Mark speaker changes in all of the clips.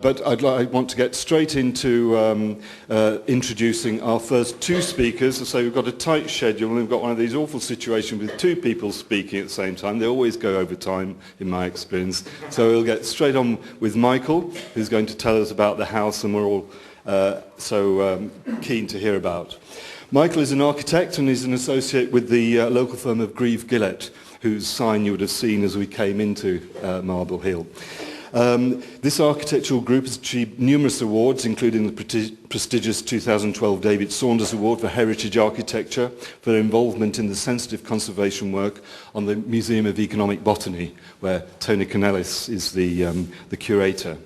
Speaker 1: But I want to get straight into introducing our first two speakers. So we've got a tight schedule, and we've got one of these awful situations with two people speaking at the same time. They always go over time, in my experience. So we'll get straight on with Michael, who's going to tell us about the house, and we're all so keen to hear about. Michael is an architect and is an associate with the local firm of Greive, Gillett, whose sign you would have seen as we came into Marble Hill. This architectural group has achieved numerous awards, including the prestigious 2012 David Saunders Award for Heritage Architecture for their involvement in the sensitive conservation work on the Museum of Economic Botany, where Tony Canellis is the curator.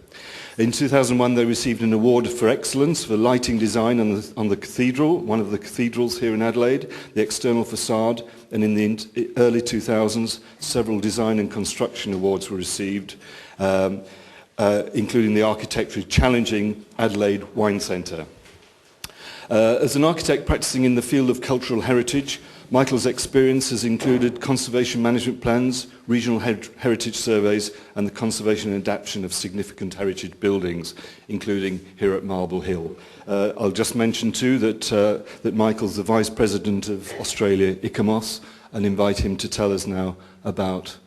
Speaker 1: In 2001, they received an award for excellence for lighting design on the cathedral, one of the cathedrals here in Adelaide, the external facade, and in the early 2000s, several design and construction awards were received, including the architecturally challenging Adelaide Wine Centre. As an architect practicing in the field of cultural heritage, Michael's experience has included conservation management plans, regional heritage surveys, and the conservation and adaptation of significant heritage buildings, including here at Marble Hill. I'll just mention too that Michael's the Vice President of Australia ICOMOS, and invite him to tell us now about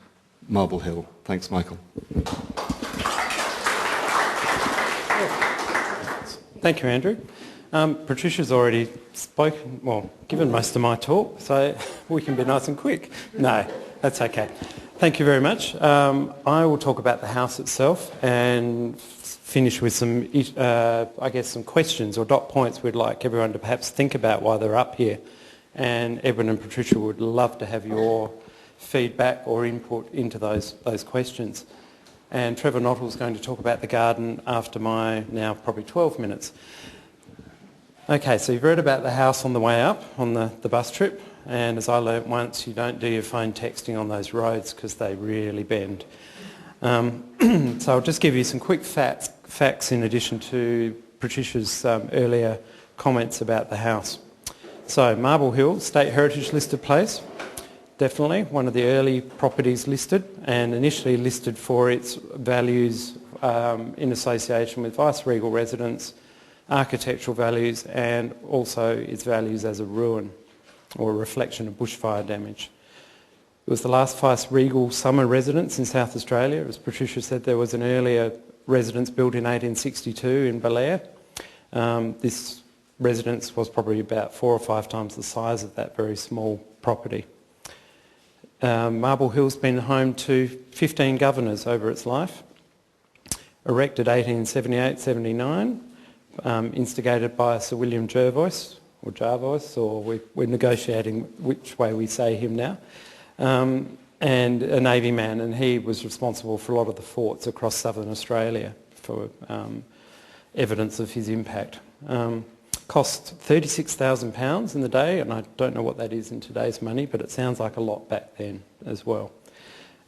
Speaker 1: Marble Hill. Thanks, Michael.
Speaker 2: Thank you, Andrew. Patricia's already spoken, well, given most of my talk, so we can be nice and quick. No, that's okay. Thank you very much. I will talk about the house itself and finish with some, I guess, some questions or dot points we'd like everyone to perhaps think about while they're up here. And Edwin and Patricia would love to have your feedback or input into those questions. And Trevor Nottle is going to talk about the garden after my now probably 12 minutes. Okay, so you've read about the house on the way up on the bus trip, and as I learnt once, you don't do your phone texting on those roads because they really bend. So I'll just give you some quick facts in addition to Patricia's earlier comments about the house. So Marble Hill, State Heritage listed place, definitely one of the early properties listed, and initially listed for its values in association with vice-regal residence, architectural values, and also its values as a ruin or a reflection of bushfire damage. It was the last vice-regal summer residence in South Australia. As Patricia said, there was an earlier residence built in 1862 in Belair. This residence was probably about 4 or 5 times the size of that very small property. Marble Hill's been home to 15 governors over its life, erected 1878-79, instigated by Sir William Jervois, or we're negotiating which way we say him now, and a Navy man, and he was responsible for a lot of the forts across southern Australia for evidence of his impact. Cost £36,000 in the day, and I don't know what that is in today's money, but it sounds like a lot back then as well.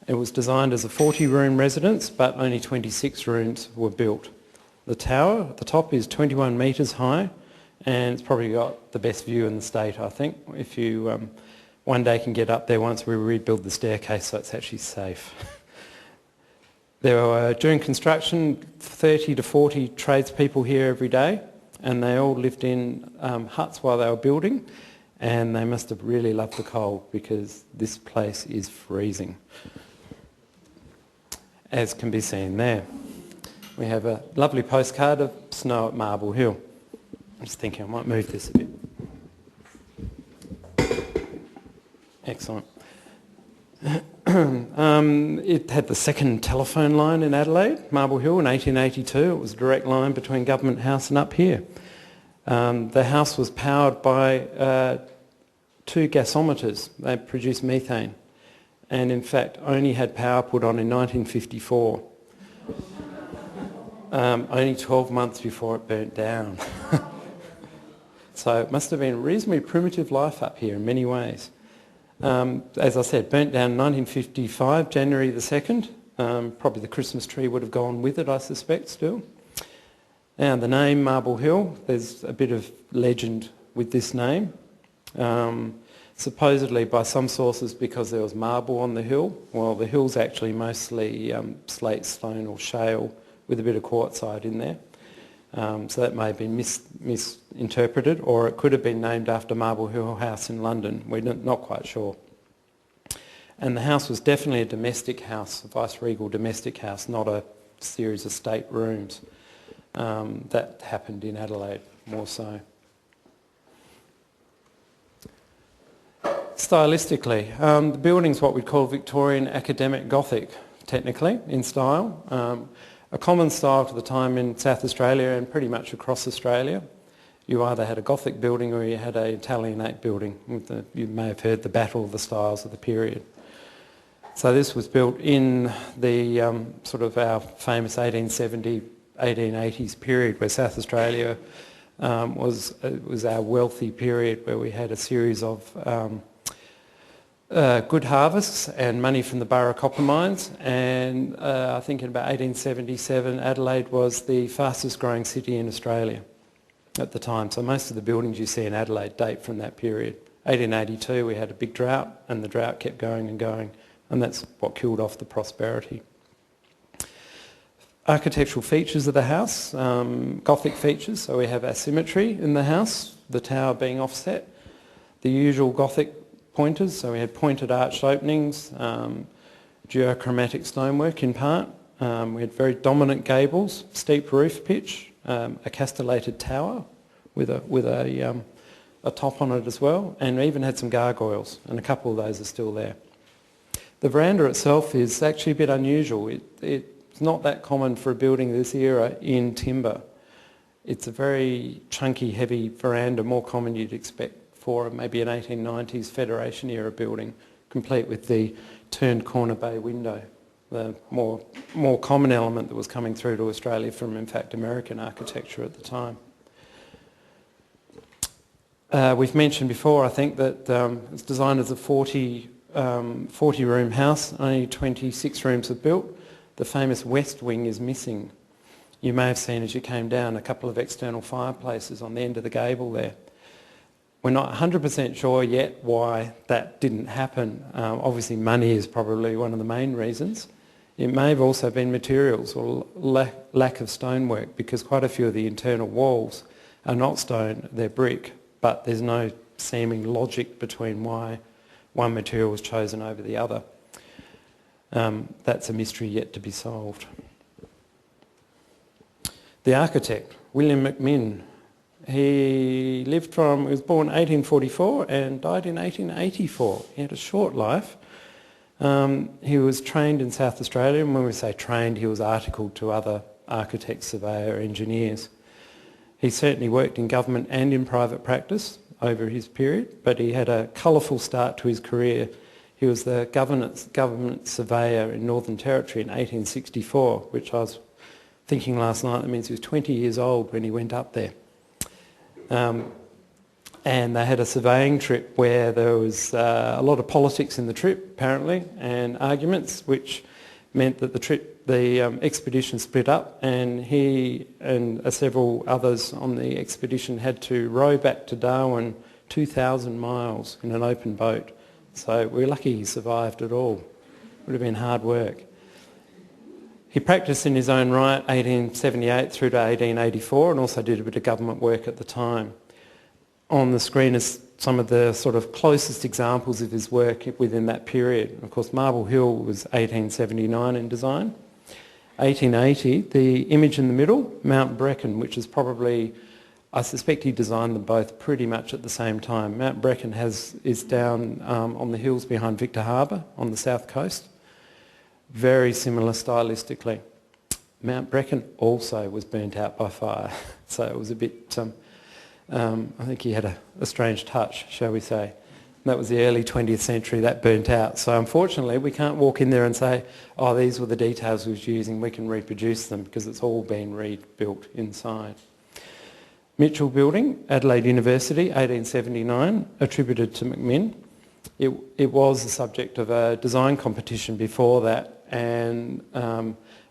Speaker 2: It was designed as a 40-room residence, but only 26 rooms were built. The tower at the top is 21 metres high, and it's probably got the best view in the state, I think. If you one day can get up there once we rebuild the staircase so it's actually safe. There were, during construction, 30 to 40 tradespeople here every day, and they all lived in huts while they were building, and they must have really loved the cold because this place is freezing, as can be seen there. We have a lovely postcard of snow at Marble Hill. I'm just thinking I might move this a bit. Excellent. It had the second telephone line in Adelaide, Marble Hill, in 1882. It was a direct line between Government House and up here. The house was powered by 2 gasometers. They produced methane, and in fact only had power put on in 1954. Only 12 months before it burnt down. So it must have been a reasonably primitive life up here in many ways. As I said, burnt down in 1955, January the 2nd. Probably the Christmas tree would have gone with it, I suspect, still. Now, the name Marble Hill, there's a bit of legend with this name. Supposedly, by some sources, because there was marble on the hill. Well, the hill's actually mostly slate, stone or shale with a bit of quartzite in there. So that may have been misinterpreted, or it could have been named after Marble Hill House in London. We're not quite sure. And the house was definitely a domestic house, a vice-regal domestic house, not a series of state rooms. That happened in Adelaide more so. Stylistically, the building's what we'd call Victorian academic Gothic, technically, in style. A common style to the time in South Australia and pretty much across Australia. You either had a Gothic building or you had an Italianate building. You may have heard the battle of the styles of the period. So this was built in the sort of our famous 1870, 1880s period where South Australia was our wealthy period, where we had a series of good harvests and money from the Burra copper mines, and I think in about 1877 Adelaide was the fastest growing city in Australia at the time. So most of the buildings you see in Adelaide date from that period. 1882 we had a big drought, and the drought kept going and going, and that's what killed off the prosperity. Architectural features of the house, Gothic features, so we have asymmetry in the house, the tower being offset, the usual Gothic pointers, so we had pointed arched openings, geochromatic stonework in part, we had very dominant gables, steep roof pitch, a castellated tower with a top on it as well, and we even had some gargoyles, and a couple of those are still there. The veranda itself is actually a bit unusual. It's not that common for a building this era in timber. It's a very chunky, heavy veranda, more common you'd expect for maybe an 1890s Federation era building, complete with the turned corner bay window, the more common element that was coming through to Australia from, in fact, American architecture at the time. We've mentioned before, I think, that it's designed as a 40-room house. Only 26 rooms were built. The famous west wing is missing. You may have seen as you came down a couple of external fireplaces on the end of the gable there. We're not 100% sure yet why that didn't happen. Obviously money is probably one of the main reasons. It may have also been materials or lack of stonework, because quite a few of the internal walls are not stone, they're brick, but there's no seeming logic between why one material was chosen over the other. That's a mystery yet to be solved. The architect, William McMinn, he was born 1844 and died in 1884. He had a short life. He was trained in South Australia, and when we say trained, he was articled to other architects, surveyor, engineers. He certainly worked in government and in private practice over his period, but he had a colourful start to his career. He was the government surveyor in Northern Territory in 1864, which I was thinking last night, that means he was 20 years old when he went up there. And they had a surveying trip where there was a lot of politics in the trip, apparently, and arguments, which meant that the expedition split up, and he and several others on the expedition had to row back to Darwin 2,000 miles in an open boat. So we're lucky he survived at all. It would have been hard work. He practiced in his own right 1878 through to 1884, and also did a bit of government work at the time. On the screen is some of the sort of closest examples of his work within that period. Of course, Marble Hill was 1879 in design. 1880, the image in the middle, Mount Brecon, which is probably, I suspect he designed them both pretty much at the same time. Mount Brecon is down on the hills behind Victor Harbour on the south coast. Very similar stylistically. Mount Brecon also was burnt out by fire, so it was a bit, I think he had a strange touch, shall we say. That was the early 20th century, that burnt out. So unfortunately we can't walk in there and say, oh, these were the details we was using, we can reproduce them, because it's all been rebuilt inside. Mitchell Building, Adelaide University, 1879, attributed to McMinn. It was the subject of a design competition before that, and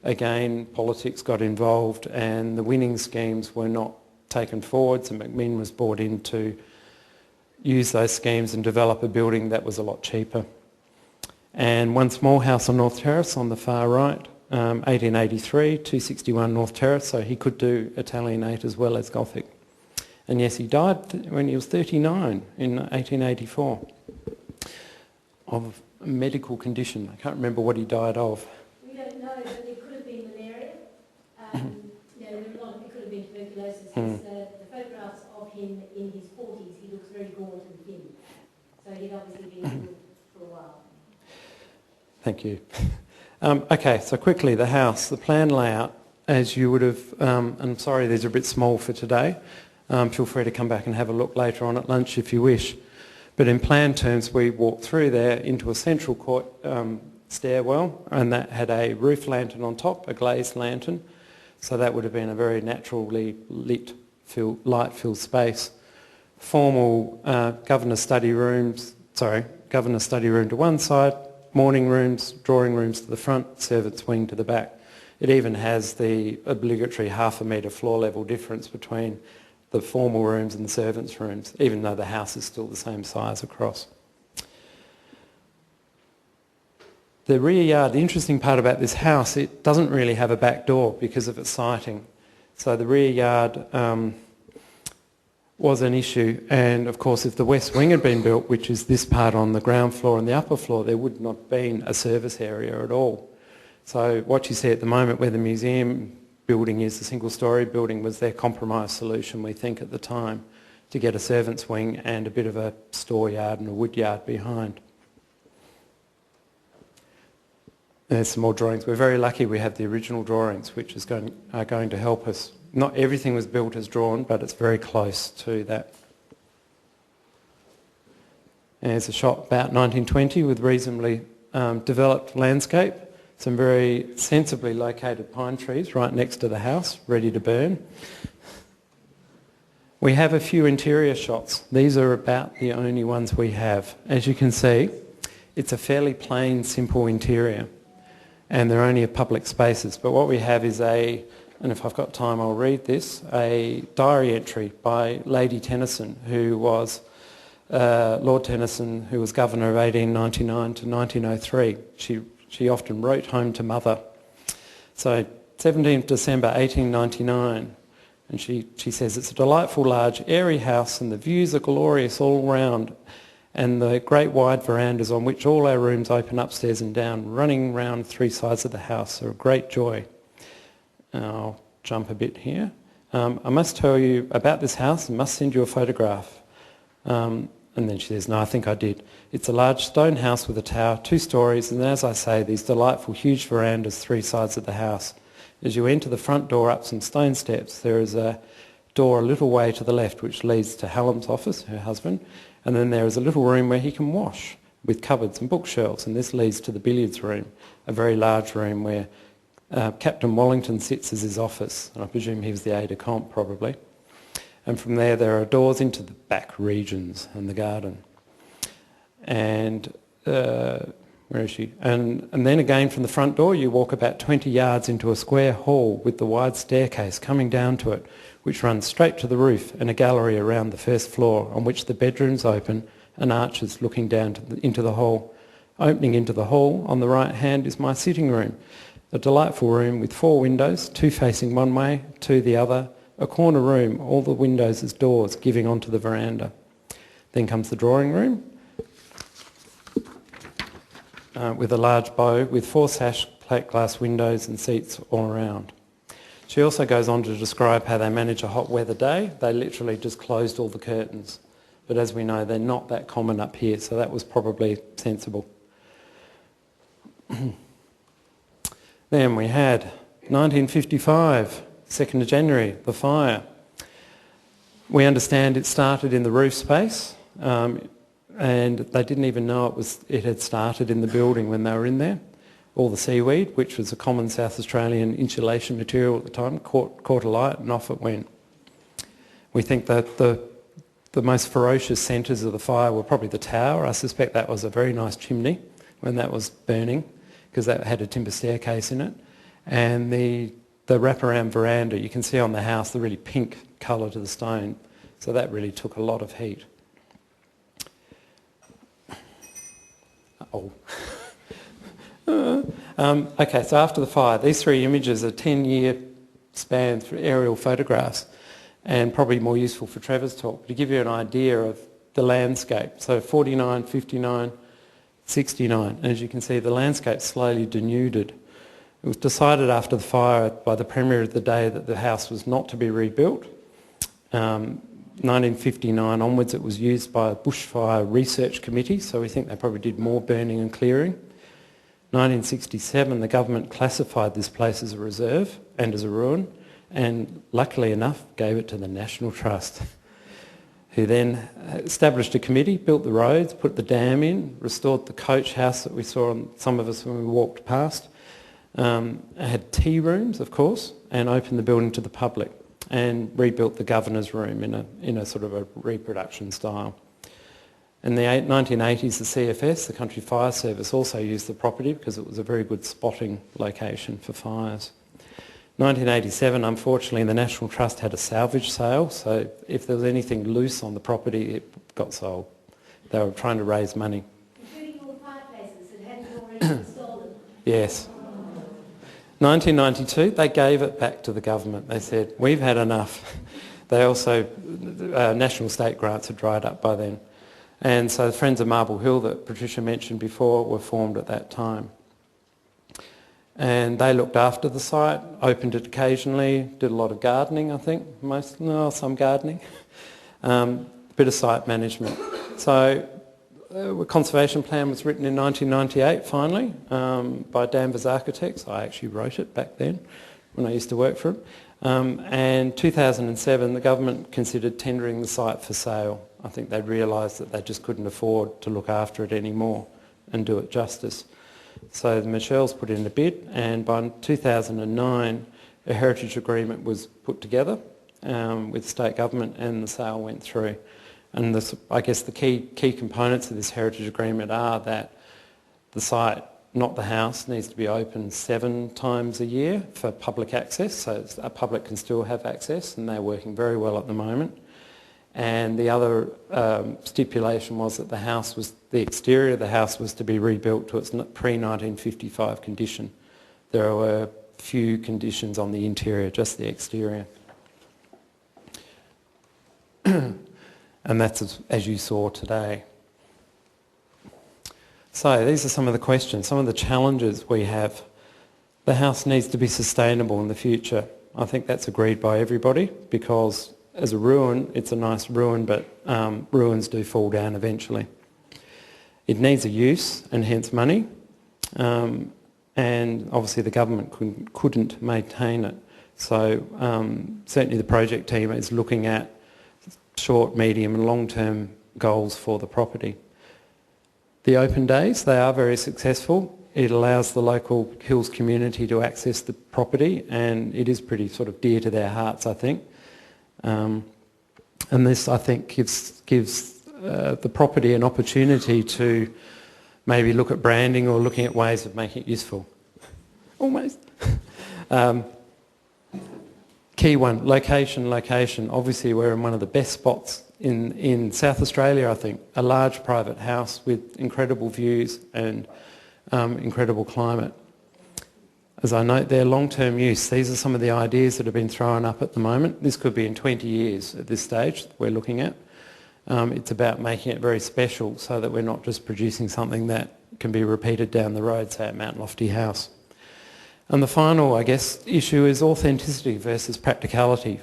Speaker 2: again politics got involved and the winning schemes were not taken forward, so McMinn was brought in to use those schemes and develop a building that was a lot cheaper. And one small house on North Terrace on the far right, 1883, 261 North Terrace, so he could do Italianate as well as Gothic. And yes, he died when he was 39 in 1884 of a medical condition. I can't remember what he died of.
Speaker 3: We don't know, but it could have been malaria. There were a lot of, it could have been tuberculosis. The photographs of him in his 40s, he looks very gaunt and thin. So he'd obviously been ill for a while.
Speaker 2: Thank you. Okay, so quickly, the house, the plan layout, as you would have, and I'm sorry these are a bit small for today. Feel free to come back and have a look later on at lunch if you wish. But in plan terms, we walked through there into a central court stairwell, and that had a roof lantern on top, a glazed lantern. So that would have been a very naturally lit, light-filled space. Formal governor's study room to one side, morning rooms, drawing rooms to the front, servants' wing to the back. It even has the obligatory half a metre floor level difference between the formal rooms and the servants' rooms, even though the house is still the same size across. The rear yard, the interesting part about this house, it doesn't really have a back door because of its siting. So the rear yard was an issue, and of course if the west wing had been built, which is this part on the ground floor and the upper floor, there would not have been a service area at all. So what you see at the moment where the museum building is, the single-storey building, was their compromise solution, we think, at the time, to get a servants' wing and a bit of a store yard and a wood yard behind. There's some more drawings. We're very lucky we have the original drawings, which are going to help us. Not everything was built as drawn, but it's very close to that. There's a shot about 1920 with reasonably developed landscape. Some very sensibly located pine trees right next to the house, ready to burn. We have a few interior shots. These are about the only ones we have. As you can see, it's a fairly plain, simple interior, and they're only public spaces. But what we have is and if I've got time I'll read this, a diary entry by Lady Tennyson, who was Lord Tennyson, who was Governor of 1899 to 1903. She often wrote home to mother. So 17th December 1899, and she says, "It's a delightful large airy house and the views are glorious all round, and the great wide verandas on which all our rooms open upstairs and down, running round three sides of the house, are a great joy." I'll jump a bit here. I must tell you about this house and must send you a photograph. And then she says, "No, I think I did. It's a large stone house with a tower, 2 storeys, and as I say, these delightful huge verandas, 3 sides of the house. As you enter the front door up some stone steps, there is a door a little way to the left which leads to Hallam's office, her husband, and then there is a little room where he can wash with cupboards and bookshelves, and this leads to the billiards room, a very large room where Captain Wallington sits as his office, and I presume he was the aide-de-camp probably. And from there are doors into the back regions and the garden. And where is she? And then again from the front door you walk about 20 yards into a square hall with the wide staircase coming down to it, which runs straight to the roof, and a gallery around the first floor on which the bedrooms open and arches looking down into the hall. Opening into the hall on the right hand is my sitting room, a delightful room with 4 windows, 2 facing one way, 2 the other, a corner room, all the windows as doors giving onto the veranda. Then comes the drawing room with a large bow with 4 sash plate glass windows and seats all around. She also goes on to describe how they manage a hot weather day. They literally just closed all the curtains. But as we know, they're not that common up here, so that was probably sensible. Then we had 1955. 2nd of January, the fire. We understand it started in the roof space, and they didn't even know it had started in the building when they were in there. All the seaweed, which was a common South Australian insulation material at the time, caught alight and off it went. We think that the most ferocious centres of the fire were probably the tower. I suspect that was a very nice chimney when that was burning, because that had a timber staircase in it, and the wraparound veranda. You can see on the house the really pink colour to the stone, so that really took a lot of heat. Okay, so after the fire, these three images are 10-year span for aerial photographs, and probably more useful for Trevor's talk, to give you an idea of the landscape. So 49, 59, 69, and as you can see, the landscape slowly denuded. It was decided after the fire by the Premier of the day that the house was not to be rebuilt. 1959 onwards it was used by a bushfire research committee, so we think they probably did more burning and clearing. 1967 the government classified this place as a reserve and as a ruin, and luckily enough gave it to the National Trust, who then established a committee, built the roads, put the dam in, restored the coach house that we saw on some of us when we walked past, had tea rooms of course, and opened the building to the public, and rebuilt the governor's room in a sort of a reproduction style. In the 1980s, the CFS, the Country Fire Service, also used the property because it was a very good spotting location for fires. 1987, unfortunately, the National Trust had a salvage sale, so if there was anything loose on the property, it got sold. They were trying to raise money.
Speaker 3: Including all the fireplaces that hadn't already been stolen.
Speaker 2: Yes. 1992, they gave it back to the government. They said, we've had enough. They also, national state grants had dried up by then. And so the Friends of Marble Hill that Patricia mentioned before were formed at that time. And they looked after the site, opened it occasionally, did a lot of gardening, I think, some gardening, bit of site management. So a conservation plan was written in 1998 finally by Danvers Architects. I actually wrote it back then when I used to work for them. And 2007 the government considered tendering the site for sale. I think they realised that they just couldn't afford to look after it anymore and do it justice. So the Michelle's put in a bid, and by 2009 a heritage agreement was put together with the state government, and the sale went through. And I guess the key components of this heritage agreement are that the site, not the house, needs to be open 7 times a year for public access, so a public can still have access, and they're working very well at the moment. And the other stipulation was that the exterior of the house was to be rebuilt to its pre-1955 condition. There were few conditions on the interior, just the exterior. And that's as you saw today. So these are some of the questions, some of the challenges we have. The house needs to be sustainable in the future. I think that's agreed by everybody, because as a ruin, it's a nice ruin, but ruins do fall down eventually. It needs a use and hence money, and obviously the government couldn't maintain it. So certainly the project team is looking at short, medium and long-term goals for the property. The open days, they are very successful. It allows the local hills community to access the property, and it is pretty sort of dear to their hearts, I think. And this, I think, gives the property an opportunity to maybe look at branding or looking at ways of making it useful. Almost. Key one, location. Obviously we're in one of the best spots in South Australia, I think. A large private house with incredible views and incredible climate. As I note there, long-term use. These are some of the ideas that have been thrown up at the moment. This could be in 20 years at this stage we're looking at. It's about making it very special so that we're not just producing something that can be repeated down the road, say at Mount Lofty House. And the final, I guess, issue is authenticity versus practicality.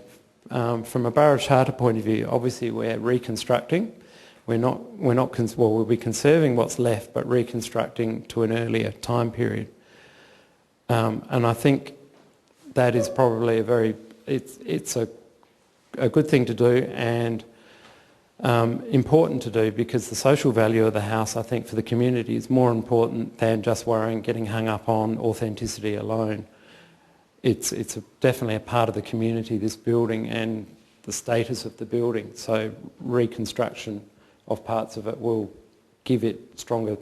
Speaker 2: From a borough charter point of view, obviously we're reconstructing. We'll be conserving what's left, but reconstructing to an earlier time period. And I think that is probably it's a good thing to do, and important to do, because the social value of the house, I think, for the community is more important than just getting hung up on authenticity alone. It's definitely a part of the community, this building, and the status of the building. So reconstruction of parts of it will give it stronger,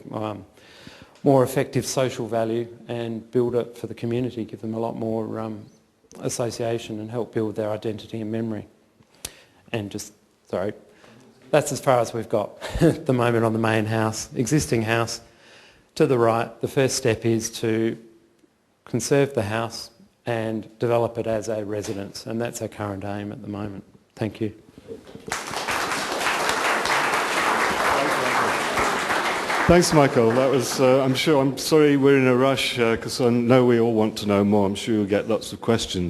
Speaker 2: more effective social value, and build it for the community, give them a lot more association and help build their identity and memory. And that's as far as we've got at the moment on the main house. Existing house to the right, the first step is to conserve the house and develop it as a residence, and that's our current aim at the moment. Thank you.
Speaker 1: Thanks, Michael. That was, I'm sorry we're in a rush because I know we all want to know more. I'm sure you'll get lots of questions.